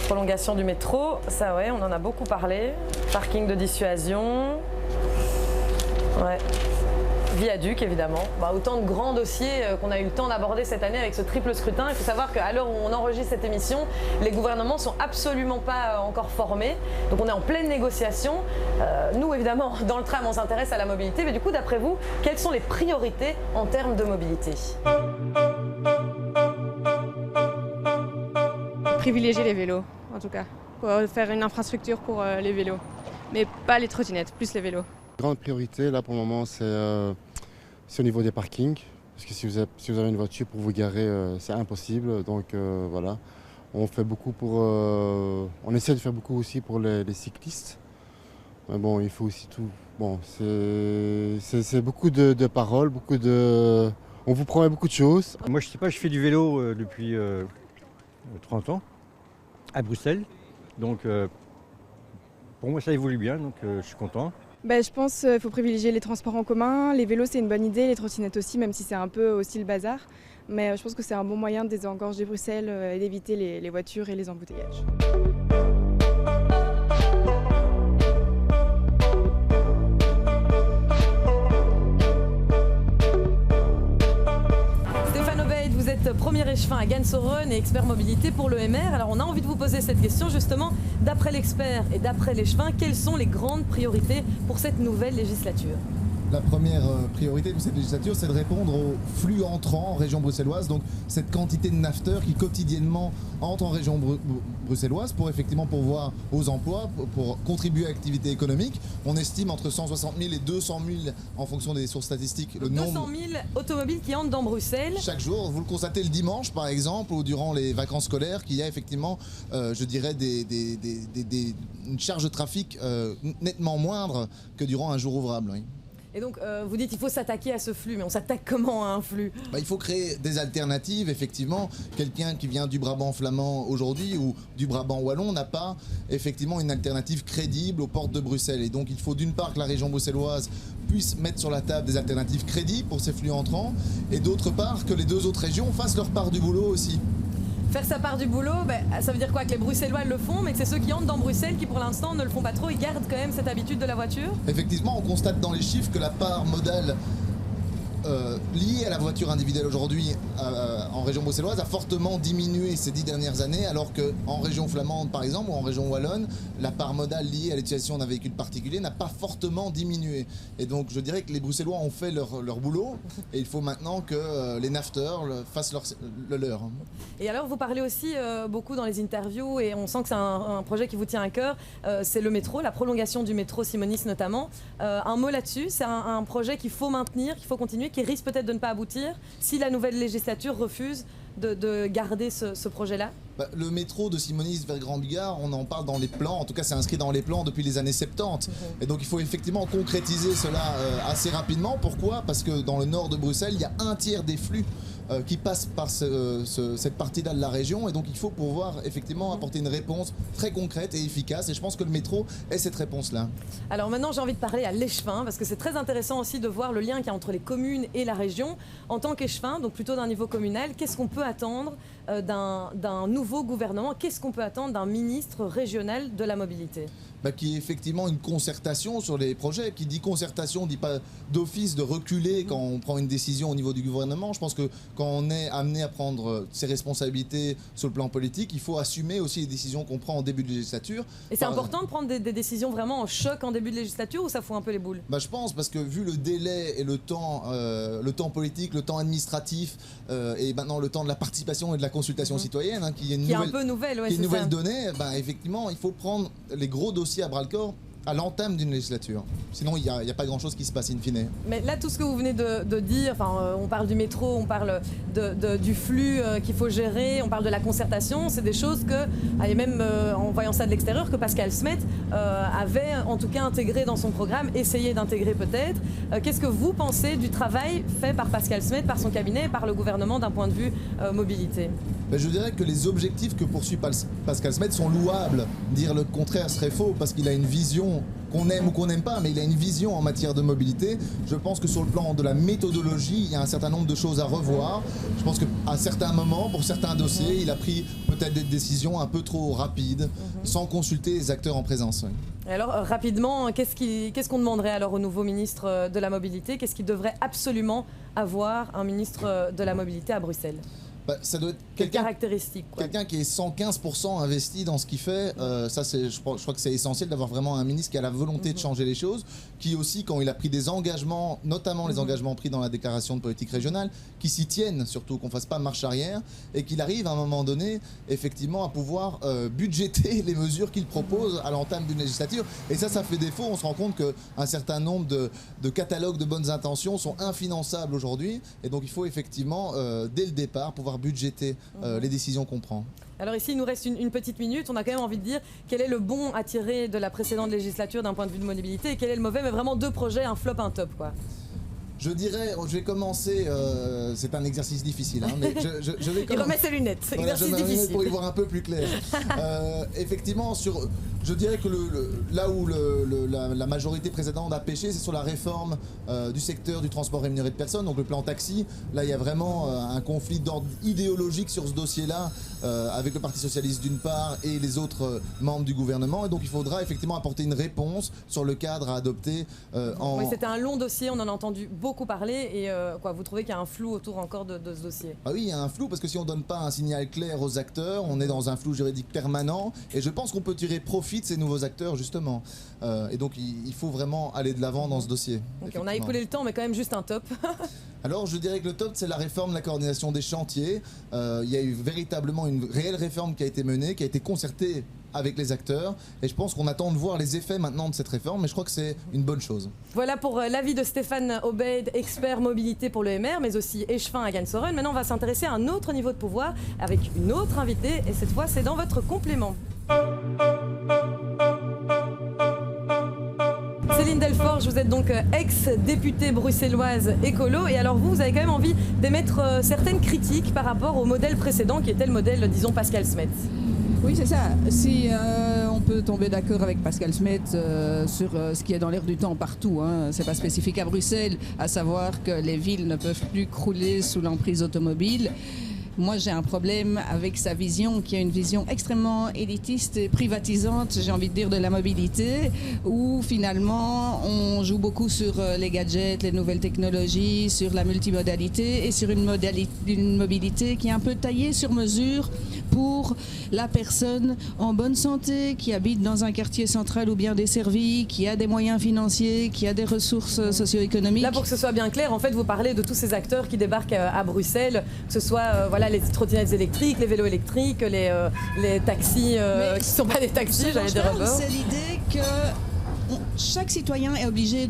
Prolongation du métro, ça ouais, on en a beaucoup parlé. Parking de dissuasion. Ouais. Viaduc, évidemment. Autant de grands dossiers qu'on a eu le temps d'aborder cette année avec ce triple scrutin. Il faut savoir qu'à l'heure où on enregistre cette émission, les gouvernements ne sont absolument pas encore formés. Donc on est en pleine négociation. Nous, évidemment, dans le tram, on s'intéresse à la mobilité. Mais du coup, d'après vous, quelles sont les priorités en termes de mobilité ? Privilégier les vélos, en tout cas. Pour faire une infrastructure pour les vélos. Mais pas les trottinettes, plus les vélos. Grande priorité, là, pour le moment, c'est au niveau des parkings. Parce que si vous avez une voiture pour vous garer, c'est impossible. Donc voilà, on fait beaucoup on essaie de faire beaucoup aussi pour les cyclistes. Mais bon, il faut aussi tout. Bon, c'est beaucoup de paroles, on vous promet beaucoup de choses. Moi, je sais pas, je fais du vélo depuis 30 ans à Bruxelles. Donc pour moi, ça évolue bien, donc je suis content. Je pense qu'il faut privilégier les transports en commun. Les vélos, c'est une bonne idée, les trottinettes aussi, même si c'est un peu aussi le bazar. Mais je pense que c'est un bon moyen de désengorger Bruxelles et d'éviter les voitures et les embouteillages. Vous êtes premier échevin à Gans-Oren et expert mobilité pour l'EMR. Alors on a envie de vous poser cette question justement, d'après l'expert et d'après l'échevin, quelles sont les grandes priorités pour cette nouvelle législature ? La première priorité de cette législature, c'est de répondre aux flux entrants en région bruxelloise, donc cette quantité de nafteurs qui quotidiennement entrent en région bruxelloise pour effectivement pourvoir aux emplois, pour contribuer à l'activité économique. On estime entre 160 000 et 200 000 en fonction des sources statistiques. Le 200 nombre 000 automobiles qui entrent dans Bruxelles. chaque jour, vous le constatez le dimanche par exemple, ou durant les vacances scolaires, qu'il y a effectivement, je dirais, une charge de trafic nettement moindre que durant un jour ouvrable. Oui. Et donc, vous dites qu'il faut s'attaquer à ce flux, mais on s'attaque comment à un flux ? Il faut créer des alternatives, effectivement. Quelqu'un qui vient du Brabant flamand aujourd'hui ou du Brabant wallon n'a pas effectivement une alternative crédible aux portes de Bruxelles. Et donc, il faut d'une part que la région bruxelloise puisse mettre sur la table des alternatives crédibles pour ces flux entrants, et d'autre part que les deux autres régions fassent leur part du boulot aussi. Faire sa part du boulot, ça veut dire quoi ? Que les Bruxellois le font, mais que c'est ceux qui entrent dans Bruxelles qui pour l'instant ne le font pas trop, ils gardent quand même cette habitude de la voiture ? Effectivement, on constate dans les chiffres que la part modale liée à la voiture individuelle aujourd'hui en région bruxelloise a fortement diminué ces 10 dernières années, alors qu'en région flamande par exemple ou en région wallonne, la part modale liée à l'utilisation d'un véhicule particulier n'a pas fortement diminué. Et donc je dirais que les Bruxellois ont fait leur boulot et il faut maintenant que les nafteurs fassent le leur. Et alors vous parlez aussi beaucoup dans les interviews et on sent que c'est un projet qui vous tient à cœur, c'est le métro, la prolongation du métro Simonis notamment. Un mot là-dessus, c'est un projet qu'il faut maintenir, qu'il faut continuer, qui risque peut-être de ne pas aboutir si la nouvelle législature refuse de garder ce projet-là ? Le métro de Simonis vers Grand Bigard, on en parle dans les plans, en tout cas c'est inscrit dans les plans depuis les années 70. Et donc il faut effectivement concrétiser cela assez rapidement. Pourquoi ? Parce que dans le nord de Bruxelles, il y a un tiers des flux qui passent par cette partie-là de la région, et donc il faut pouvoir effectivement apporter une réponse très concrète et efficace, et je pense que le métro est cette réponse-là. Alors maintenant j'ai envie de parler à l'échevin, parce que c'est très intéressant aussi de voir le lien qu'il y a entre les communes et la région. En tant qu'échevin, donc plutôt d'un niveau communal, qu'est-ce qu'on peut attendre d'un nouveau gouvernement ? Qu'est-ce qu'on peut attendre d'un ministre régional de la mobilité ? Qu'il y ait effectivement une concertation sur les projets. Qui dit concertation, dit pas d'office de reculer quand on prend une décision au niveau du gouvernement. Je pense que quand on est amené à prendre ses responsabilités sur le plan politique, il faut assumer aussi les décisions qu'on prend en début de législature. Et c'est important de prendre des décisions vraiment en choc en début de législature, ou ça fout un peu les boules ? Je pense, parce que vu le délai et le temps politique, le temps administratif et maintenant le temps de la participation et de la consultation citoyenne, qui est une nouvelle donnée, effectivement il faut prendre les gros dossiers à bras-le-corps à l'entame d'une législature. Sinon, il n'y a pas grand-chose qui se passe in fine. Mais là, tout ce que vous venez de dire, on parle du métro, on parle du flux qu'il faut gérer, on parle de la concertation, c'est des choses que, et même en voyant ça de l'extérieur, que Pascal Smet avait en tout cas intégré dans son programme, essayé d'intégrer peut-être. Qu'est-ce que vous pensez du travail fait par Pascal Smet, par son cabinet, par le gouvernement d'un point de vue mobilité ? je dirais que les objectifs que poursuit Pascal Smet sont louables. Dire le contraire serait faux parce qu'il a une vision, qu'on aime ou qu'on n'aime pas, mais il a une vision en matière de mobilité. Je pense que sur le plan de la méthodologie, il y a un certain nombre de choses à revoir. Je pense qu'à certains moments, pour certains dossiers, il a pris peut-être des décisions un peu trop rapides, sans consulter les acteurs en présence. Et alors, rapidement, qu'est-ce qu'on demanderait alors au nouveau ministre de la Mobilité? Qu'est-ce qu'il devrait absolument avoir un ministre de la Mobilité à Bruxelles? Ça doit être quelqu'un qui est 115% investi dans ce qu'il fait. Ça, je crois que c'est essentiel d'avoir vraiment un ministre qui a la volonté de changer les choses, qui aussi, quand il a pris des engagements, notamment les engagements pris dans la déclaration de politique régionale, qui s'y tiennent, surtout qu'on ne fasse pas marche arrière, et qu'il arrive à un moment donné, effectivement, à pouvoir budgéter les mesures qu'il propose à l'entame d'une législature. Et ça fait défaut. On se rend compte qu'un certain nombre de catalogues de bonnes intentions sont infinançables aujourd'hui. Et donc, il faut effectivement, dès le départ, pouvoir budgéter les décisions qu'on prend. Alors ici, il nous reste une petite minute. On a quand même envie de dire quel est le bon à tirer de la précédente législature d'un point de vue de mobilité et quel est le mauvais, mais vraiment 2 projets, un flop, un top, quoi. Je dirais, je vais commencer, c'est un exercice difficile, hein, mais je vais commencer. Il remet ses lunettes, voilà, exercice difficile. Pour y voir un peu plus clair. Effectivement, je dirais que là où la majorité précédente a pêché, c'est sur la réforme du secteur du transport rémunéré de personnes, donc le plan taxi. Là, il y a vraiment un conflit d'ordre idéologique sur ce dossier-là, avec le Parti Socialiste d'une part et les autres membres du gouvernement. Et donc, il faudra effectivement apporter une réponse sur le cadre à adopter. Oui, c'était un long dossier, on en a entendu beaucoup parler. Et vous trouvez qu'il y a un flou autour encore de ce dossier? Oui, il y a un flou parce que si on ne donne pas un signal clair aux acteurs, on est dans un flou juridique permanent. Et je pense qu'on peut tirer profit de ces nouveaux acteurs, justement. Et donc, il faut vraiment aller de l'avant dans ce dossier. Okay, on a écoulé le temps, mais quand même juste un top. Alors, je dirais que le top, c'est la réforme de la coordination des chantiers. Il y a eu véritablement une réelle réforme qui a été menée, qui a été concertée avec les acteurs. Et je pense qu'on attend de voir les effets maintenant de cette réforme, mais je crois que c'est une bonne chose. Voilà pour l'avis de Stéphane Obeid, expert mobilité pour le MR, mais aussi échevin à Gansoren. Maintenant, on va s'intéresser à un autre niveau de pouvoir avec une autre invitée, et cette fois, c'est dans votre complément. Céline Delforge, vous êtes donc ex-députée bruxelloise écolo, et alors vous avez quand même envie d'émettre certaines critiques par rapport au modèle précédent qui était le modèle, disons, Pascal Smet. Oui, c'est ça. Si on peut tomber d'accord avec Pascal Smet sur ce qui est dans l'air du temps partout, hein. C'est pas spécifique à Bruxelles, à savoir que les villes ne peuvent plus crouler sous l'emprise automobile. Moi, j'ai un problème avec sa vision, qui est une vision extrêmement élitiste et privatisante, j'ai envie de dire, de la mobilité, où finalement, on joue beaucoup sur les gadgets, les nouvelles technologies, sur la multimodalité et sur une mobilité qui est un peu taillée sur mesure pour la personne en bonne santé, qui habite dans un quartier central ou bien desservi, qui a des moyens financiers, qui a des ressources socio-économiques. Là, pour que ce soit bien clair, en fait, vous parlez de tous ces acteurs qui débarquent à Bruxelles, que ce soit les trottinettes électriques, les vélos électriques, les taxis qui ne sont pas des taxis, j'allais dire. C'est l'idée que chaque citoyen est obligé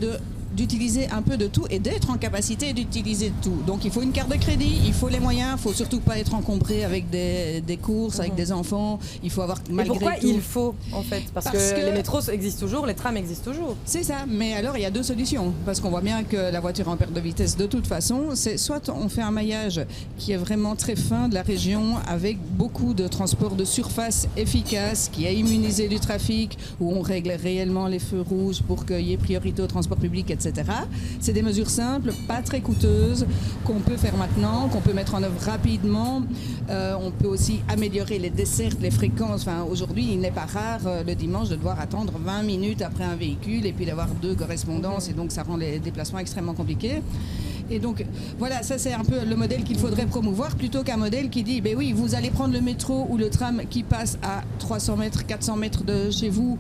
d'utiliser un peu de tout et d'être en capacité d'utiliser tout. Donc il faut une carte de crédit, il faut les moyens, il ne faut surtout pas être encombré avec des courses, avec des enfants, il faut avoir malgré tout... Et pourquoi il faut en fait parce que les métros existent toujours, les trams existent toujours. C'est ça, mais alors il y a 2 solutions, parce qu'on voit bien que la voiture en perte de vitesse de toute façon, c'est soit on fait un maillage qui est vraiment très fin de la région avec beaucoup de transports de surface efficaces, qui a immunisé du trafic, où on règle réellement les feux rouges pour qu'il y ait priorité au transport public, etc. C'est des mesures simples, pas très coûteuses, qu'on peut faire maintenant, qu'on peut mettre en œuvre rapidement. On peut aussi améliorer les dessertes, les fréquences. Enfin, aujourd'hui, il n'est pas rare le dimanche de devoir attendre 20 minutes après un véhicule et puis d'avoir 2 correspondances, et donc ça rend les déplacements extrêmement compliqués. Et donc, voilà, ça c'est un peu le modèle qu'il faudrait promouvoir, plutôt qu'un modèle qui dit, ben oui, vous allez prendre le métro ou le tram qui passe à 300 mètres, 400 mètres de chez vous,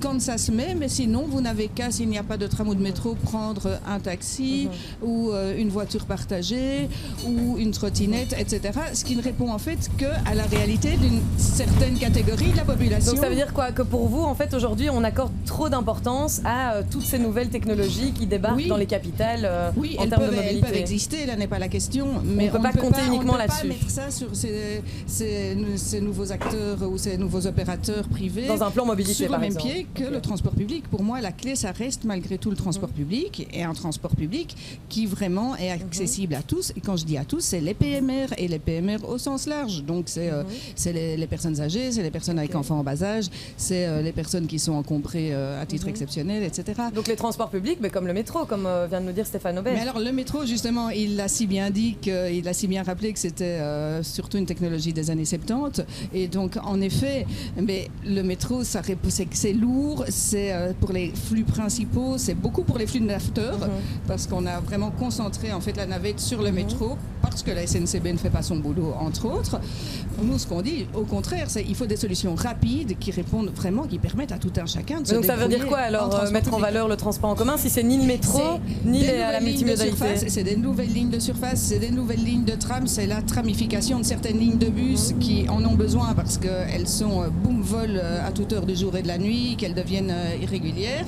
quand ça se met, mais sinon vous n'avez qu'à, s'il n'y a pas de tram ou de métro, prendre un taxi ou une voiture partagée ou une trottinette, etc. Ce qui ne répond en fait qu'à la réalité d'une certaine catégorie de la population. Donc ça veut dire quoi? Que pour vous, en fait, aujourd'hui, on accorde trop d'importance à toutes ces nouvelles technologies qui débarquent dans les capitales en termes de mobilité. Elles peuvent exister, là n'est pas la question, mais on ne peut pas compter uniquement là-dessus. On ne peut pas mettre ça sur ces nouveaux acteurs ou ces nouveaux opérateurs privés dans un plan mobilité, sur par le même exemple. pied que le transport public. Pour moi, la clé, ça reste malgré tout le transport public, et un transport public qui vraiment est accessible à tous. Et quand je dis à tous, c'est les PMR, et les PMR au sens large. Donc c'est les personnes âgées, c'est les personnes avec enfants en bas âge, c'est les personnes qui sont encombrées à titre exceptionnel, etc. Donc les transports publics, mais comme le métro, comme vient de nous dire Stéphane Aubert. Mais alors le métro, justement, il l'a si bien dit, il a si bien rappelé que c'était surtout une technologie des années 70. Et donc en effet, mais le métro, c'est lourd, c'est pour les flux principaux, c'est beaucoup pour les flux de nafteurs, parce qu'on a vraiment concentré en fait la navette sur le métro, parce que la SNCB ne fait pas son boulot, entre autres. Nous, ce qu'on dit, au contraire, c'est qu'il faut des solutions rapides qui répondent vraiment, qui permettent à tout un chacun de se Donc ça veut dire quoi alors, mettre en valeur le transport en commun, si c'est ni le métro, ni la multimodalité? C'est des nouvelles lignes de surface, c'est des nouvelles lignes de tram, c'est la tramification de certaines lignes de bus qui en ont besoin parce qu'elles sont boom-vol à toute heure du jour et de la nuit, qu'elles deviennent irrégulières.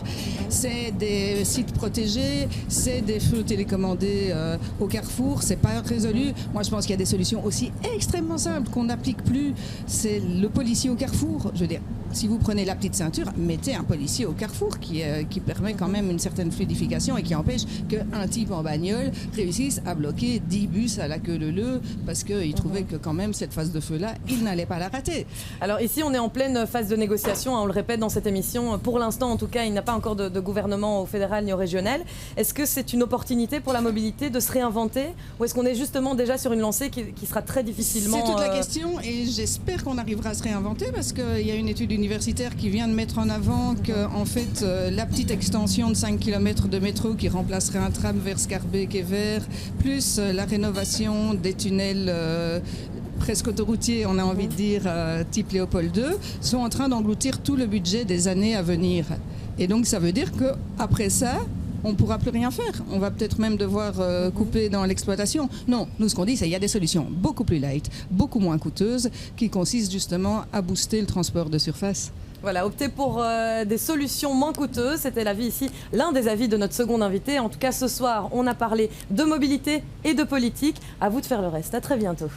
C'est des sites protégés, c'est des feux télécommandés au carrefour, c'est pas résolu. Moi, je pense qu'il y a des solutions aussi extrêmement simples qu'on n'applique plus. C'est le policier au carrefour. Je veux dire, si vous prenez la petite ceinture, mettez un policier au carrefour qui permet quand même une certaine fluidification et qui empêche qu'un type en bagnole réussisse à bloquer 10 bus à la queue leu-leu parce qu'il trouvait que quand même cette phase de feu-là, il n'allait pas la rater. Alors ici, on est en pleine phase de négociation, on le répète dans cette émission. Pour l'instant, en tout cas, il n'y a pas encore de gouvernement au fédéral ni au régional. Est-ce que c'est une opportunité pour la mobilité de se réinventer ou est-ce qu'on est justement déjà sur une lancée qui sera très difficilement... C'est toute la question et j'espère qu'on arrivera à se réinventer parce qu'il y a une étude universitaire qui vient de mettre en avant que en fait, la petite extension de 5 km de métro qui remplacerait un tram vers Scarbeck et Vers, plus la rénovation des tunnels presque autoroutiers, on a envie de dire, type Léopold II, sont en train d'engloutir tout le budget des années à venir. Et donc ça veut dire qu'après ça, on ne pourra plus rien faire. On va peut-être même devoir couper dans l'exploitation. Non, nous ce qu'on dit, c'est qu'il y a des solutions beaucoup plus light, beaucoup moins coûteuses, qui consistent justement à booster le transport de surface. Voilà, opter pour des solutions moins coûteuses, c'était l'avis ici, l'un des avis de notre second invité. En tout cas, ce soir, on a parlé de mobilité et de politique. À vous de faire le reste. À très bientôt.